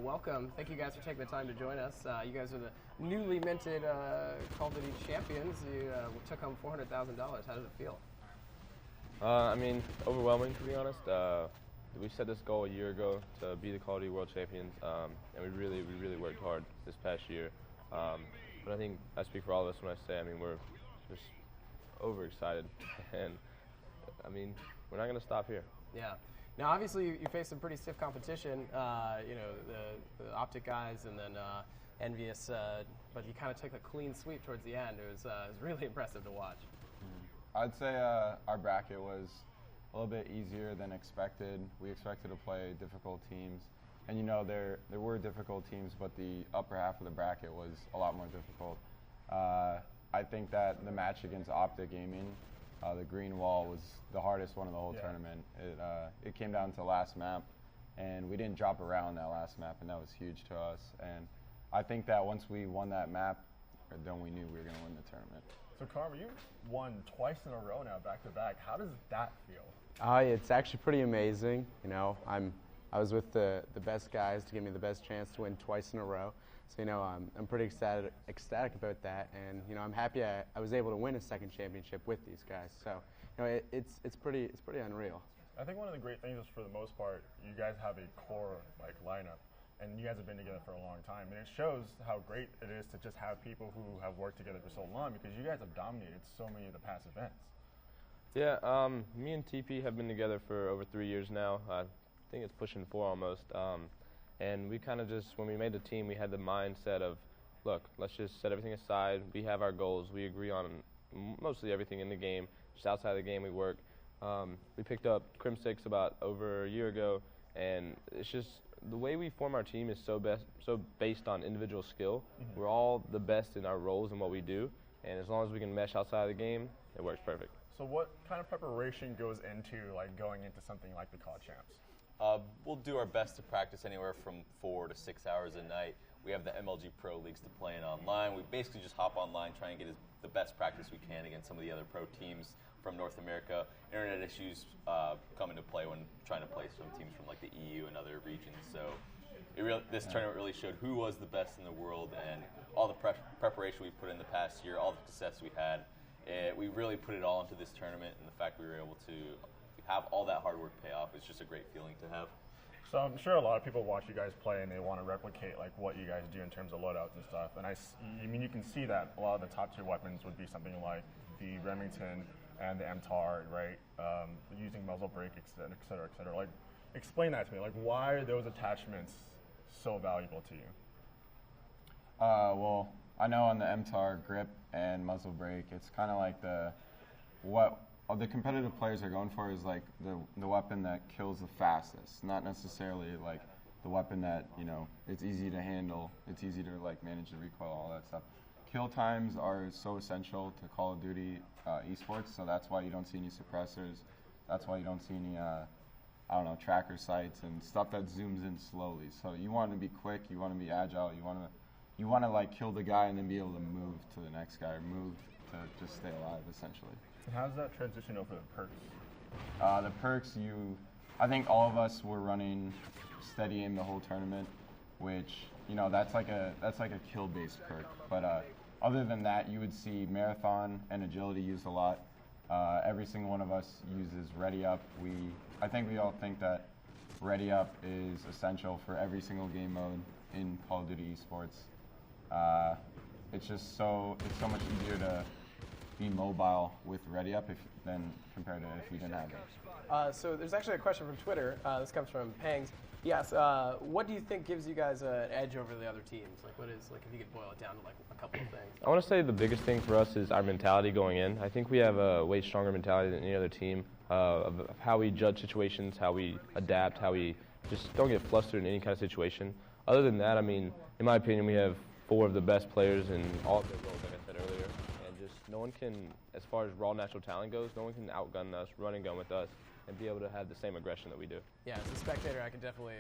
Welcome. Thank you guys for taking the time to join us. You guys are the newly minted Call of Duty champions. You took home $400,000. How does it feel? Overwhelming, to be honest. We set this goal a year ago to be the Call of Duty World Champions, and we really worked hard this past year. But I think I speak for all of us when I say, we're just overexcited, and we're not going to stop here. Yeah. Now, obviously, you faced some pretty stiff competition. The Optic guys, and then Envious. But you kind of took a clean sweep towards the end. It was really impressive to watch. I'd say our bracket was a little bit easier than expected. We expected to play difficult teams, and there were difficult teams, but the upper half of the bracket was a lot more difficult. I think that the match against Optic Gaming, the green wall, was the hardest one of the whole tournament. It came down to the last map, and we didn't drop around that last map, and that was huge to us. And I think that once we won that map, then we knew we were going to win the tournament. So, Karma, you won twice in a row now, back to back. How does that feel? It's actually pretty amazing. I was with the best guys to give me the best chance to win twice in a row. So, I'm pretty ecstatic about that, and I'm happy I was able to win a second championship with these guys. So, it's pretty unreal. I think one of the great things is, for the most part, you guys have a core lineup, and you guys have been together for a long time, and it shows how great it is to just have people who have worked together for so long, because you guys have dominated so many of the past events. Yeah, me and TP have been together for over 3 years now. I think it's pushing 4 almost. And we kind of just, when we made the team, we had the mindset of, look, let's just set everything aside. We have our goals. We agree on mostly everything in the game. Just outside of the game, we work. We picked up Crim 6 about over a year ago, and it's just the way we form our team is so based on individual skill. Mm-hmm. We're all the best in our roles and what we do, and as long as we can mesh outside of the game, it works perfect. So what kind of preparation goes into going into something like the COD Champs? We'll do our best to practice anywhere from 4 to 6 hours a night. We have the MLG Pro Leagues to play in online. We basically just hop online, try and get the best practice we can against some of the other pro teams from North America. Internet issues come into play when trying to play some teams from the EU and other regions. So this tournament really showed who was the best in the world, and all the preparation we've put in the past year, all the success we had. We really put it all into this tournament, and the fact we were able to have all that hard work pay off is just a great feeling to have. So I'm sure a lot of people watch you guys play, and they want to replicate what you guys do in terms of loadouts and stuff. And you can see that a lot of the top tier weapons would be something like the Remington and the MTAR, right? Using muzzle brake, et cetera, et cetera. Explain that to me. Why are those attachments so valuable to you? Well, I know on the MTAR, grip and muzzle brake, it's kind of what the competitive players are going for is the weapon that kills the fastest, not necessarily the weapon that it's easy to handle, it's easy to manage the recoil, all that stuff. Kill times are so essential to Call of Duty esports, so that's why you don't see any suppressors. That's why you don't see any tracker sights and stuff that zooms in slowly. So you want to be quick, you want to be agile, you want to kill the guy and then be able to move to the next guy, or move to just stay alive, essentially. And how does that transition over to the perks? The perks, I think all of us were running steady aim the whole tournament, which that's like a kill-based perk. But other than that, you would see marathon and agility used a lot. Every single one of us uses ready up. I think we all think that ready up is essential for every single game mode in Call of Duty esports. It's so much easier to be mobile with ready up than compared to if we didn't have it. So there's actually a question from Twitter. This comes from Pangs. He asks, what do you think gives you guys an edge over the other teams? What is, if you could boil it down to a couple of things? I want to say the biggest thing for us is our mentality going in. I think we have a way stronger mentality than any other team of how we judge situations, how we adapt, how we just don't get flustered in any kind of situation. Other than that, in my opinion, we have 4 of the best players in all of their roles, like I said earlier. And just no one can, as far as raw natural talent goes, no one can outgun us, run and gun with us, and be able to have the same aggression that we do. Yeah, as a spectator, I can definitely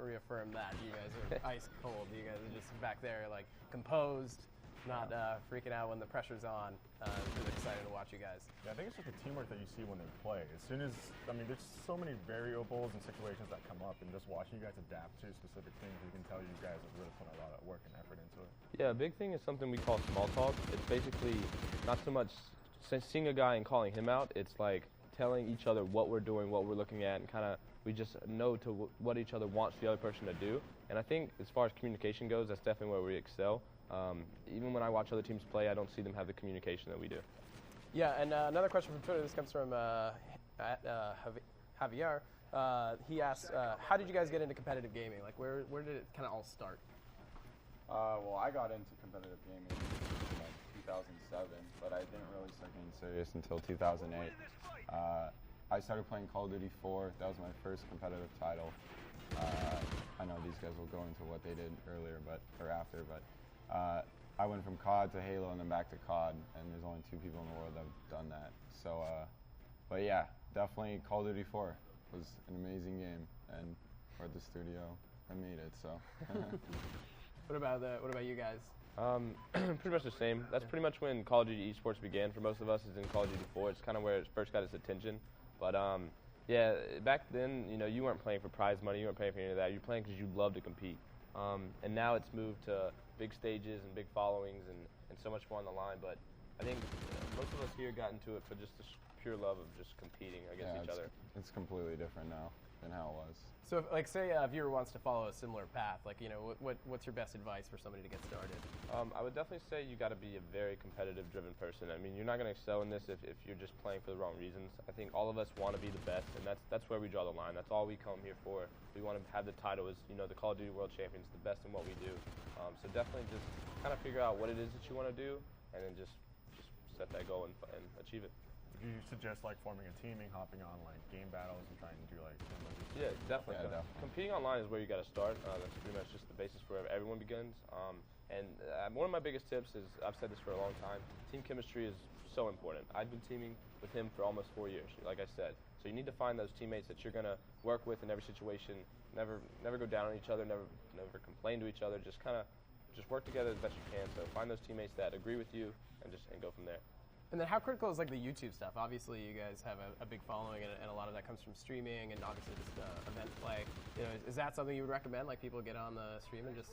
reaffirm that. You guys are ice cold. You guys are just back there, composed, not freaking out when the pressure's on. It's really exciting to watch you guys. Yeah, I think it's just the teamwork that you see when they play. As soon as, I mean, there's so many variables and situations that come up, and just watching you guys adapt to specific things, you can tell you guys have really put a lot of work and effort into it. Yeah, a big thing is something we call small talk. It's basically not so much seeing a guy and calling him out. It's like telling each other what we're doing, what we're looking at, and kind of we just know to what each other wants the other person to do. And I think as far as communication goes, that's definitely where we excel. Even when I watch other teams play, I don't see them have the communication that we do. Yeah, and another question from Twitter. This comes from Javier. He asks, how did you guys get into competitive gaming? Like, where did it kind of all start? Well, I got into competitive gaming in like 2007, but I didn't really start getting serious until 2008. I started playing Call of Duty 4. That was my first competitive title. I know these guys will go into what they did earlier, or after, but I went from COD to Halo and then back to COD, and there's only 2 people in the world that have done that. So, but yeah, definitely Call of Duty 4 was an amazing game, and we're at the studio and made it. So. What about you guys? Pretty much the same. That's pretty much when Call of Duty esports began for most of us. Is in Call of Duty 4. It's kind of where it first got its attention. But yeah, back then, you weren't playing for prize money. You weren't playing for any of that. You're playing because you love to compete. And now it's moved to big stages and big followings and so much more on the line. But I think most of us here got into it for just the pure love of just competing against each other. It's completely different now than how it was. So, like, say a viewer wants to follow a similar path, like, what's your best advice for somebody to get started? I would definitely say you got to be a very competitive, driven person. I mean, you're not going to excel in this if you're just playing for the wrong reasons. I think all of us want to be the best, and that's where we draw the line. That's all we come here for. We want to have the title as, the Call of Duty World Champions, the best in what we do. So definitely just kind of figure out what it is that you want to do, and then just set that goal and achieve it. Do you suggest like forming a teaming, hopping on like game battles and trying to do like Yeah, definitely. Yeah, definitely. Competing online is where you got to start. That's pretty much just the basis for everyone begins. And one of my biggest tips is, I've said this for a long time, team chemistry is so important. I've been teaming with him for almost 4 years, like I said. So you need to find those teammates that you're going to work with in every situation. Never go down on each other. Never complain to each other. Just work together as best you can. So find those teammates that agree with you and go from there. And then how critical is like the YouTube stuff? Obviously, you guys have a big following, and a lot of that comes from streaming and obviously just event play. Is that something you would recommend? Like people get on the stream and just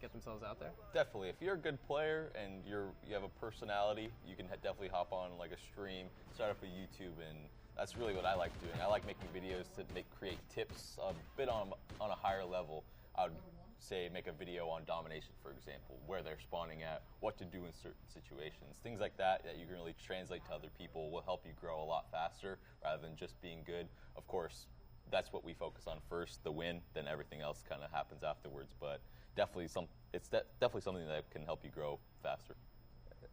get themselves out there? Definitely. If you're a good player and you have a personality, you can definitely hop on like a stream, start up a YouTube, and that's really what I like doing. I like making videos to create tips a bit on a higher level. I would say make a video on domination, for example, where they're spawning at, what to do in certain situations. Things like that you can really translate to other people will help you grow a lot faster rather than just being good. Of course, that's what we focus on first, the win, then everything else kind of happens afterwards. But definitely it's definitely something that can help you grow faster.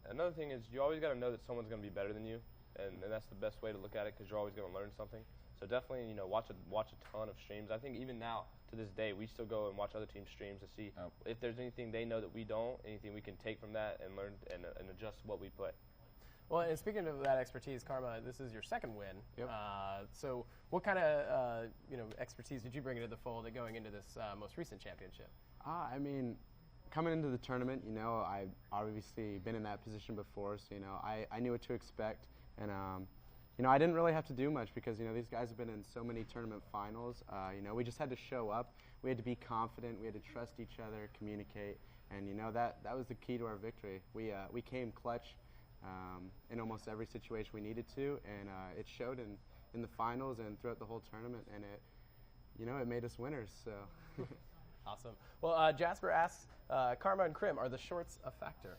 Another thing is you always got to know that someone's going to be better than you, and that's the best way to look at it because you're always going to learn something. So definitely, watch a ton of streams. I think even now, to this day, we still go and watch other teams' streams to see if there's anything they know that we don't, anything we can take from that and learn and adjust what we play. Well, and speaking of that expertise, Karma, this is your second win. Yep. So what kind of expertise did you bring into the fold going into this most recent championship? I mean, coming into the tournament, I've obviously been in that position before, so I knew what to expect, and I didn't really have to do much because these guys have been in so many tournament finals. We just had to show up. We had to be confident. We had to trust each other, communicate, and that was the key to our victory. We came clutch in almost every situation we needed to, and it showed in the finals and throughout the whole tournament, and it made us winners. So. Awesome. Well, Jasper asks, Karma and Krim, are the shorts a factor?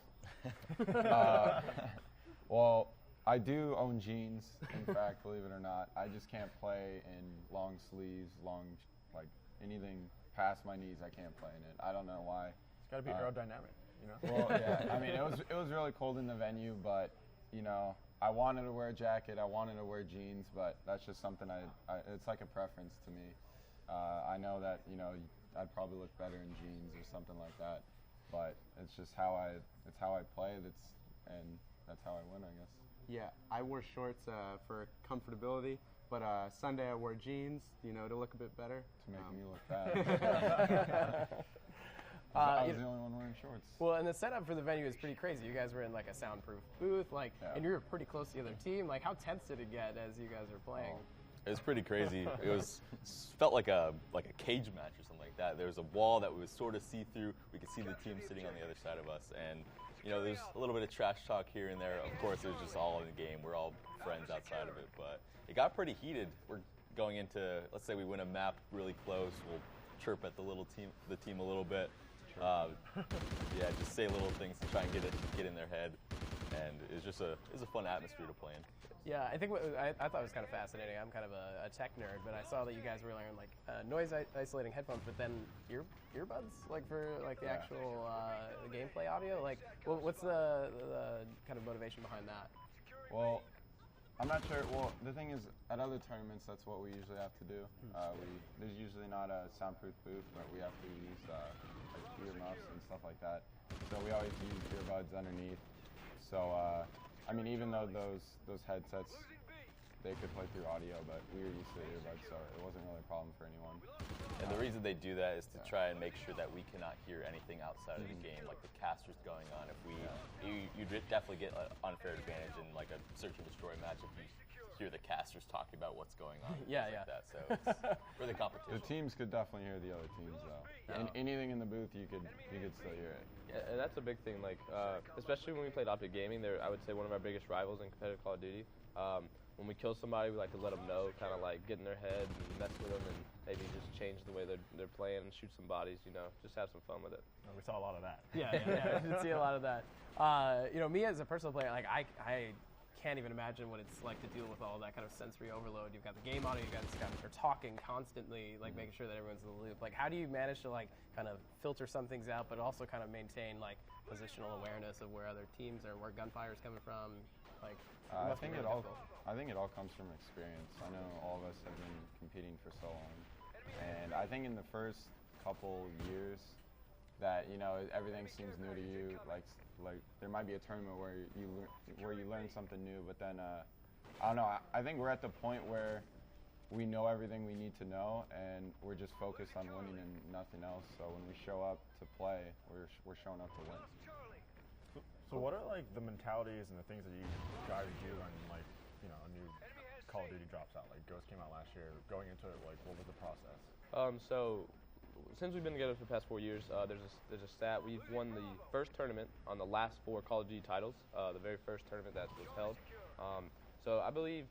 Well, I do own jeans, in fact, believe it or not. I just can't play in long sleeves, anything past my knees, I can't play in it. I don't know why. It's got to be aerodynamic, Well, yeah, I mean, it was really cold in the venue, but, I wanted to wear a jacket, I wanted to wear jeans, but that's just something it's like a preference to me. I know that, I'd probably look better in jeans or something like that, but it's just how I play, and that's how I win, I guess. Yeah, I wore shorts for comfortability, but Sunday I wore jeans, to look a bit better. To make me look bad. I you was know- the only one wearing shorts. Well, and the setup for the venue is pretty crazy. You guys were in like a soundproof booth, like, Yeah. and you were pretty close to the other team. Like, how tense did it get as you guys were playing? It was pretty crazy. Felt like a cage match or something like that. There was a wall that was sort of see-through. We could see the team sitting on the other side of us, and there's a little bit of trash talk here and there. Of course, it was just all in the game. We're all friends outside of it, but it got pretty heated. We're going into, let's say we win a map really close, we'll chirp at the team a little bit. Yeah, just say little things to try and get in their head, and it was a fun atmosphere to play in. Yeah, I think I thought it was kind of fascinating. I'm kind of a tech nerd, but I saw that you guys were wearing like noise isolating headphones, but then earbuds, like for like the actual gameplay audio. Like, what's the kind of motivation behind that? Well, I'm not sure. Well, the thing is, at other tournaments, that's what we usually have to do. There's usually not a soundproof booth, but we have to use like earmuffs and stuff like that. So we always use earbuds underneath. So I mean, even though those headsets, they could play through audio, but we were used to the earbuds, so it wasn't really a problem for anyone. And the reason they do that is to try and make sure that we cannot hear anything outside of the game, like the casters going on. You definitely get an unfair advantage in like a search and destroy match if you hear the casters talking about what's going on. Yeah, things yeah. like that. So it's for the competition. The teams could definitely hear the other teams, though. And anything in the booth, you could still hear it. Yeah, and that's a big thing. Like, especially when we played Optic Gaming, they're, I would say, one of our biggest rivals in competitive Call of Duty. When we kill somebody, we like to let them know, kind of like get in their head and mess with them, and maybe just change the way they're playing and shoot some bodies. Just have some fun with it. We saw a lot of that. Yeah, I did see a lot of that. Me as a personal player, like I can't even imagine what it's like to deal with all that kind of sensory overload. You've got the game audio, you guys are talking constantly, like making sure that everyone's in the loop. Like, how do you manage to like kind of filter some things out, but also kind of maintain like positional awareness of where other teams are and where gunfire is coming from? Like, I think it all comes from experience. I know all of us have been competing for so long, and I think in the first couple years that everything seems new to you. Like there might be a tournament where you learn something new, but then I don't know. I think we're at the point where we know everything we need to know, and we're just focused on winning and nothing else. So when we show up to play, we're showing up to win. So what are like the mentalities and the things that you guys do when like a new Call of Duty drops out? Like Ghost came out last year. Going into it, like what was the process? So since we've been together for the past 4 years, there's a stat. We've won the first tournament on the last 4 Call of Duty titles, the very first tournament that was held. So I believe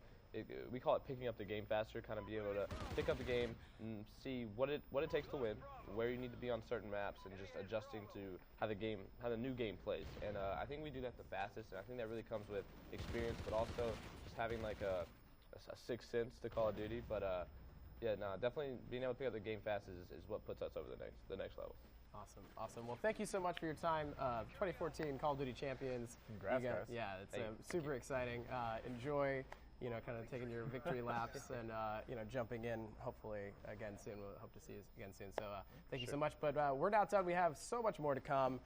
we call it picking up the game faster, kind of be able to pick up the game and see what it takes to win, where you need to be on certain maps, and just adjusting to how the new game plays. And I think we do that the fastest, and I think that really comes with experience, but also just having like a sixth sense to Call of Duty. But definitely being able to pick up the game fast is what puts us over the next level. Awesome. Well, thank you so much for your time. 2014 Call of Duty champions. Congrats, guys. Yeah, it's super exciting. Enjoy, kind of taking your victory laps and, jumping in hopefully again soon. We'll hope to see you again soon. So thank you so much. But we're not done. We have so much more to come.